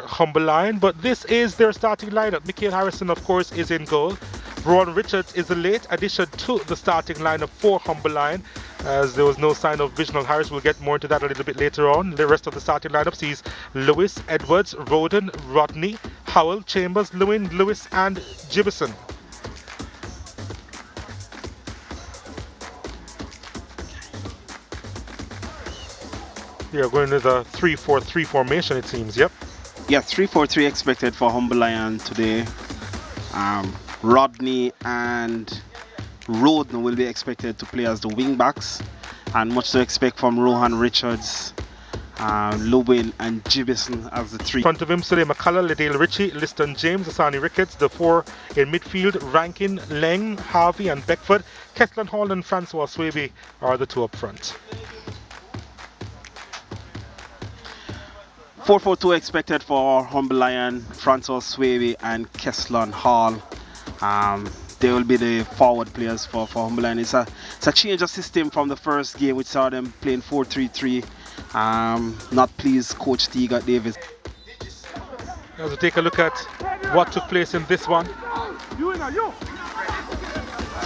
Humber Lion, but this is their starting lineup. Michael Harrison, of course, is in goal. Ron Richards is a late addition to the starting lineup for Humber Lion, as there was no sign of Visional Harris. We'll get more into that a little bit later on. The rest of the starting lineup sees Lewis, Edwards, Roden, Rodney, Howell, Chambers, Lewin, Lewis, and Gibson. They are going to the 3-4-3 formation, it seems. Yep. Yeah, 3-4-3 expected for Humber Lion today. Rodney and Roden will be expected to play as the wing backs, and much to expect from Rohan Richards, Lewin and Gibson as the three. In front of him, Sully McCullough, Liddell Ritchie, Liston James, Asani Ricketts. The four in midfield, Rankin, Leng, Harvey and Beckford. Kethlin Hall and Francois Swaby are the two up front. 4-4-2 expected for Humber Lion, Francois Swaby and Kesslon Hall. They will be the forward players for Humber Lion. It's a change of system from the first game, which saw them playing 4-3-3. Not pleased Coach Teagat Davis. As we take a look at what took place in this one.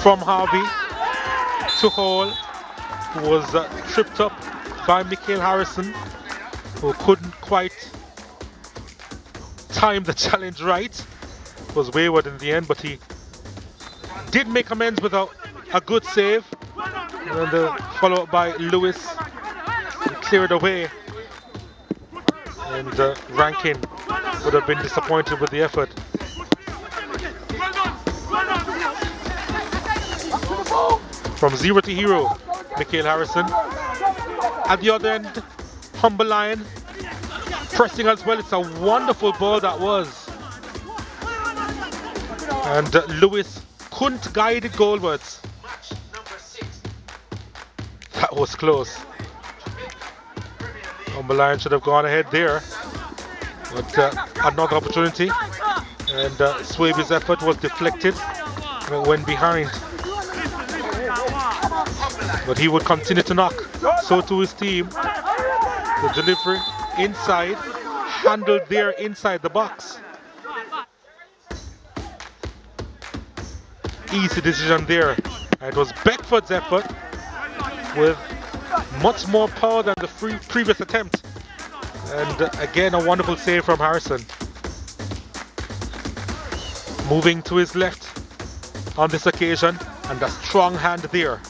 From Harvey to Hall, who was tripped up by Michael Harrison, who couldn't quite time the challenge right. Was wayward in the end, but he did make amends with a good save. And then followed up by Lewis. He cleared away. And Rankin would have been disappointed with the effort. From zero to hero, Michael Harrison. At the other end, Humber Lion pressing as well. It's a wonderful ball that was. And Lewis couldn't guide it goalwards. That was close. Humber Lion should have gone ahead there. But another opportunity. And Swaby's effort was deflected and went behind. But he would continue to knock. So to his team. The delivery inside, handled there inside the box. Easy decision there. And it was Beckford's effort with much more power than the previous attempt. And again, a wonderful save from Harrison. Moving to his left on this occasion, and a strong hand there.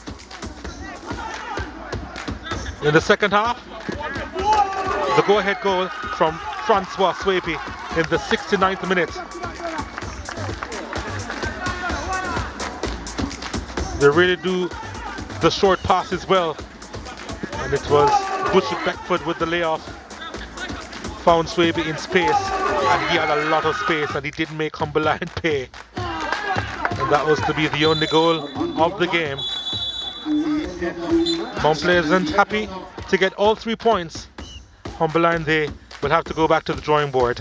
In the second half, the go-ahead goal from Francois Swaby in the 69th minute. They really do the short passes well. And it was Bushy Beckford with the layoff. Found Swaby in space, and he had a lot of space, and he didn't make Humber Lion pay. And that was to be the only goal of the game. Mount Pleasant happy to get all 3 points. Humber Lion, they will have to go back to the drawing board.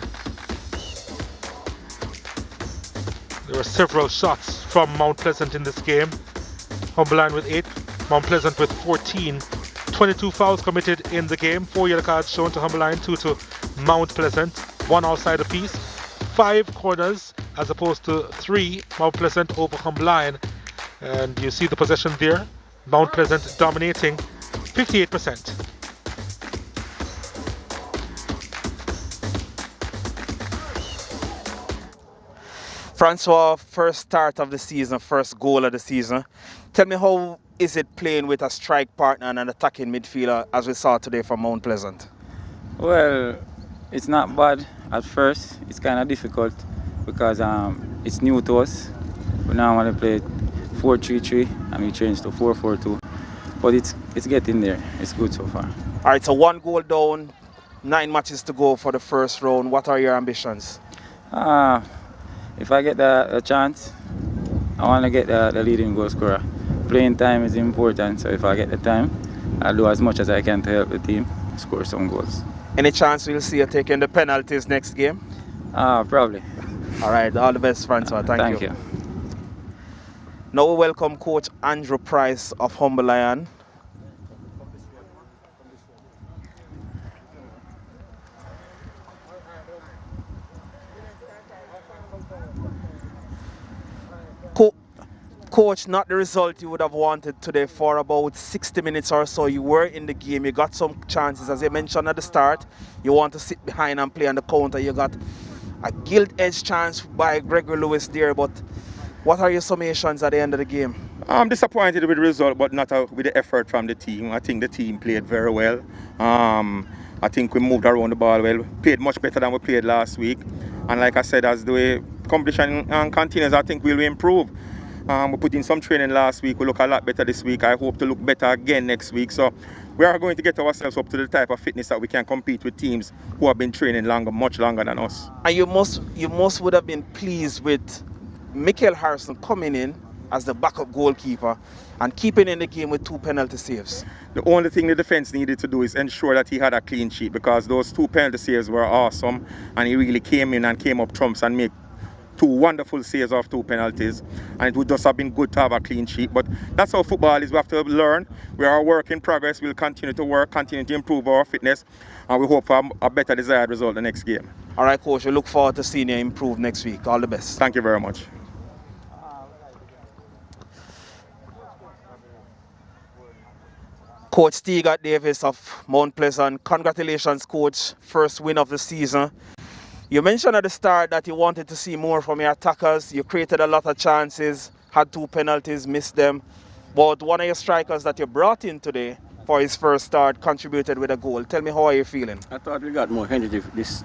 There were several shots from Mount Pleasant in this game. Humber Lion with 8, Mount Pleasant with 14. 22 fouls committed in the game. 4 yellow cards shown to Humber Lion, 2 to Mount Pleasant. 1 outside apiece. 5 corners as opposed to 3 Mount Pleasant over Humber Lion. And you see the possession there. Mount Pleasant dominating 58%. Francois, first start of the season, first goal of the season. Tell me, how is it playing with a strike partner and an attacking midfielder as we saw today from Mount Pleasant? Well, it's not bad at first. It's kind of difficult because it's new to us. We normally play 4-3-3 and we changed to 4-4-2. But it's getting there. It's good so far. All right, so 1 goal down, 9 matches to go for the first round. What are your ambitions? If I get the chance, I want to get the leading goal scorer. Playing time is important, so if I get the time, I'll do as much as I can to help the team score some goals. Any chance we'll see you taking the penalties next game? Probably. All right, all the best, Francois. Thank you. Now we welcome Coach Andrew Price of Humber Lion. Coach, not the result you would have wanted today. For about 60 minutes or so, you were in the game, you got some chances. As you mentioned at the start, you want to sit behind and play on the counter. You got a gilt-edged chance by Gregory Lewis there, but what are your summations at the end of the game? I'm disappointed with the result, but not with the effort from the team. I think the team played very well. I think we moved around the ball well, played much better than we played last week. And like I said, as the way competition continues, I think we'll improve. We put in some training last week. We look a lot better this week. I hope to look better again next week. So we are going to get ourselves up to the type of fitness that we can compete with teams who have been training much longer than us. And you must would have been pleased with Michael Harrison coming in as the backup goalkeeper and keeping in the game with 2 penalty saves. The only thing the defense needed to do is ensure that he had a clean sheet, because those 2 penalty saves were awesome, and he really came in and came up trumps and made 2 wonderful saves of 2 penalties, and it would just have been good to have a clean sheet. But that's how football is. We have to learn. We are a work in progress. We'll continue to work, continue to improve our fitness, and we hope for a better desired result the next game. All right, Coach, we look forward to seeing you improve next week. All the best. Thank you very much. Coach Teagat Davis of Mount Pleasant, congratulations, Coach. First win of the season. You mentioned at the start that you wanted to see more from your attackers. You created a lot of chances, had 2 penalties, missed them. But one of your strikers that you brought in today for his first start contributed with a goal. Tell me, how are you feeling? I thought we got more energy this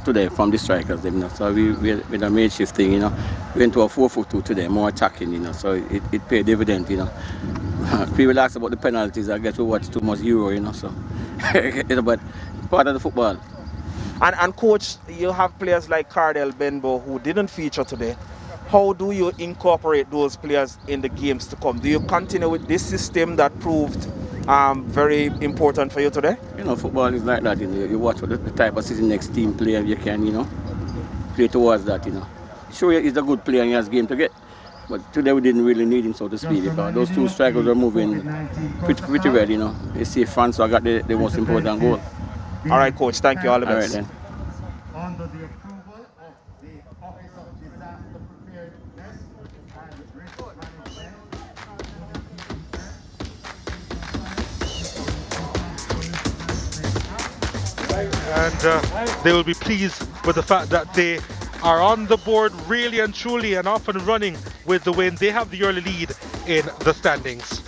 today from the strikers, you know. So we with a made shifting, you know. We went to a 4-4-2 today, more attacking, you know. So it paid dividend, you know. People ask about the penalties. I guess we watch too much Euro, you know. So, you know, but part of the football. And Coach, you have players like Cardell Benbow who didn't feature today. How do you incorporate those players in the games to come? Do you continue with this system that proved very important for you today? You know, football is like that. You know, you watch what the type of season next team play, and you can, you know, play towards that. You know, sure, he's a good player and he has game to get, but today we didn't really need him, so to speak, because those 2 strikers were moving pretty well. You know, you see, Francois got the most important goal. All right, Coach. Thank you. All the best. All right, then. Under the approval of the Office of Disaster Preparedness and Risk And they will be pleased with the fact that they are on the board really and truly and off and running with the win. They have the early lead in the standings.